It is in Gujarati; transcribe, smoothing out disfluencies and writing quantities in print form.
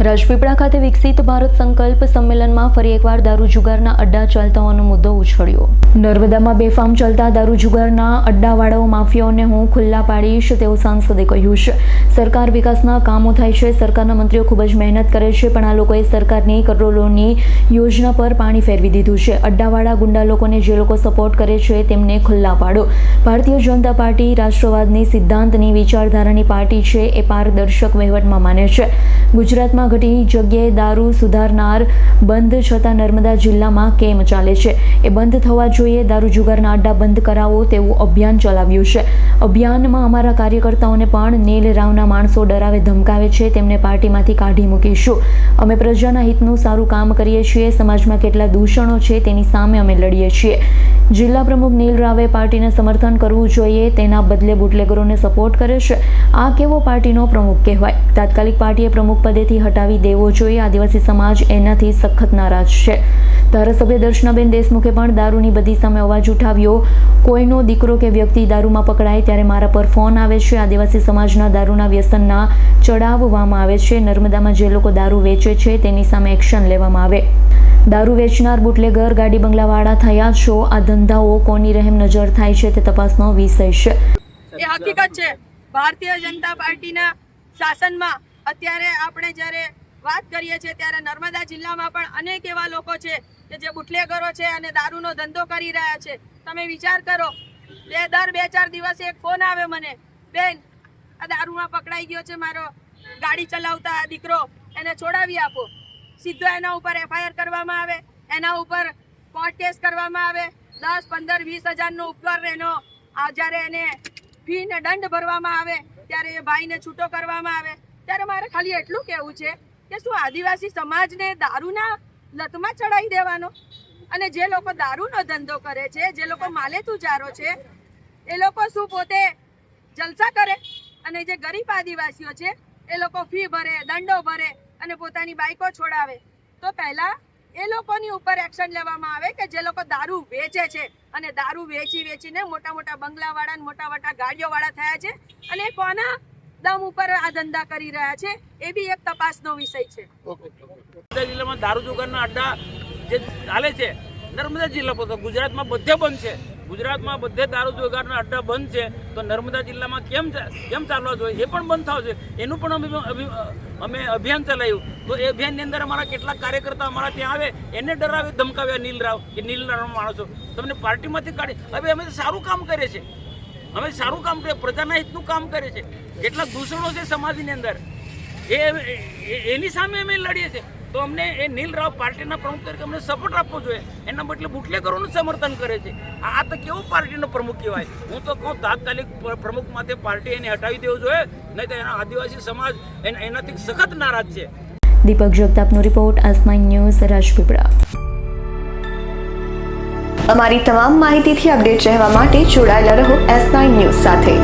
રાજપીપળા ખાતે વિકસિત ભારત સંકલ્પ સંમેલનમાં ફરી એકવાર દારૂ જુગારના અડ્ડા ચાલતા હોવાનો મુદ્દો ઉછળ્યો। નર્મદામાં બેફામ ચાલતા દારૂ જુગારના અડ્ડાવાળાઓ માફિયાઓને હું ખુલ્લા પાડીશ તેવું સાંસદે કહ્યું છે। સરકાર વિકાસના કામો થાય છે, સરકારના મંત્રીઓ ખૂબ જ મહેનત કરે છે, પણ આ લોકોએ સરકારની કરોડોની યોજના પર પાણી ફેરવી દીધું છે। અડ્ડાવાળા ગુંડા લોકોને જે લોકો સપોર્ટ કરે છે તેમને ખુલ્લા પાડો। ભારતીય જનતા પાર્ટી રાષ્ટ્રવાદની સિદ્ધાંતની વિચારધારાની પાર્ટી છે, એ પારદર્શક વહીવટમાં માને છે। ગુજરાતમાં ઘણી જગ્યાએ દારૂ સુધારનાર બંધ છતાં નર્મદા જિલ્લામાં કેમ ચાલે છે? એ બંધ થવા જોઈએ। દારૂ જુગારના અડ્ડા બંધ કરાવો તેવું અભિયાન ચલાવ્યું છે। અભિયાનમાં અમારા કાર્યકર્તાઓને પણ નીલ રાવના માણસો ડરાવે ધમકાવે છે, તેમને પાર્ટીમાંથી કાઢી મૂકીશું। અમે પ્રજાના હિતનું સારું કામ કરીએ છીએ। સમાજમાં કેટલા દૂષણો છે તેની સામે અમે લડીએ છીએ। જિલ્લા પ્રમુખ નીલ રાવે પાર્ટીને સમર્થન કરવું જોઈએ, તેના બદલે બુટલેગરોને સપોર્ટ કરે છે। આ કેવો પાર્ટીનો પ્રમુખ કહેવાય? તાત્કાલિક પાર્ટીએ પ્રમુખ પદેથી હટાવી દેવો જોઈએ। આદિવાસી સમાજ એનાથી સખત નારાજ છે। ધારાસભ્ય દર્શનાબેન દેશમુખે પણ દારૂની બધી સામે અવાજ ઉઠાવ્યો। કોઈનો દીકરો કે વ્યક્તિ દારૂમાં પકડાય ત્યારે મારા પર ફોન આવે છે। આદિવાસી સમાજના દારૂના વ્યસનના ચડાવવામાં આવે છે। નર્મદામાં જે લોકો દારૂ વેચે છે તેની સામે એક્શન લેવામાં આવે। દારૂ વેચનાર બુટલેગર ગાડી બંગલાવાળા થયા છો। આ ધંધાઓ કોની રહેમ નજર થાય છે તે તપાસનો વિષય છે। એ હકીકત છે, ભારતીય જનતા પાર્ટીના શાસનમાં અત્યારે આપણે જ્યારે વાત કરીએ છીએ ત્યારે નર્મદા જિલ્લામાં પણ અનેક એવા લોકો છે કે જે બુટલેગરો છે અને દારૂનો ધંધો કરી રહ્યા છે। તમે વિચાર કરો, દર 2-4 દિવસે એક ફોન આવે મને, બેન આ દારૂમાં પકડાઈ ગયો છે મારો ગાડી ચલાવતા દીકરો, એને છોડાવી આપો। સીધો એના ઉપર FIR કરવામાં આવે, એના ઉપર કોર્ટ કેસ કરવામાં આવે। 10, 15, 20 હજારનો ઉપર એનો જ્યારે એને ફી ને દંડ ભરવામાં આવે ત્યારે એ ભાઈને છૂટો કરવામાં આવે। ત્યારે મારે ખાલી એટલું કહેવું છે કે શું આદિવાસી સમાજને દારૂના લતમાં ચડાવી દેવાનો? અને જે લોકો દારૂનો ધંધો કરે છે, જે લોકો માલેતુજારો છે, એ લોકો શું પોતે જલસા કરે? અને જે ગરીબ આદિવાસીઓ છે એ લોકો ફી ભરે, દંડો ભરે અને પોતાની બાઈકો છોડાવે। તો પહેલા એ લોકોની ઉપર એક્શન લેવામાં આવે કે જે લોકો દારૂ વેચે છે અને દારૂ વેચીને મોટા મોટા બંગલાવાળા અને મોટા મોટા ગાડીઓવાળા થયા છે અને કોના દમ ઉપર આ ધંધા કરી રહ્યા છે એ બી એક તપાસનો વિષય છે। નર્મદા જિલ્લામાં દારૂ જુગારના અડ્ડા જે ચાલે છે, નર્મદા જિલ્લા પર ગુજરાતમાં બધે બંધ છે। ગુજરાતમાં બધે દારૂ જુગારના અડ્ડા બંધ છે, તો નર્મદા જિલ્લામાં કેમ ચાલવા જોઈએ? એ પણ બંધ થવા જોઈએ। એનું પણ અમે અભિયાન ચલાવ્યું। તો એ અભિયાનની અંદર અમારા કેટલાક કાર્યકર્તા અમારા ત્યાં આવે, એને ડરાવે ધમકાવ્યા નીલ રાવ કે નીલ રાવના માણસો તમને પાર્ટીમાંથી કાઢી। હવે અમે સારું કામ કરીએ છીએ, અમે સારું કામ કરીએ, પ્રજાના હિતનું કામ કરીએ છીએ। કેટલાક દૂષણો છે સમાજની અંદર, એની સામે અમે લડીએ છીએ। તો અમને એ નીલ રાવ પાર્ટીના પ્રમુખ તરીકે અમને સપોર્ટ આપવો જોઈએ, એના બદલે બુટલેગરોનું સમર્થન કરે છે। આ તો કેવો પાર્ટીનો પ્રમુખ કહેવાય? હું તો કહું તાત્કાલિક પ્રમુખમાંથી પાર્ટી એને હટાવી દેવું જોઈએ, નહીં તો એના આદિવાસી સમાજ એનાથી સખત નારાજ છે। દીપક જગતાપનો રિપોર્ટ, S9 ન્યૂઝ, રાજપીપળા। અમારી તમામ માહિતીથી અપડેટ રહેવા માટે જોડાયેલા રહો S9 ન્યૂઝ સાથે।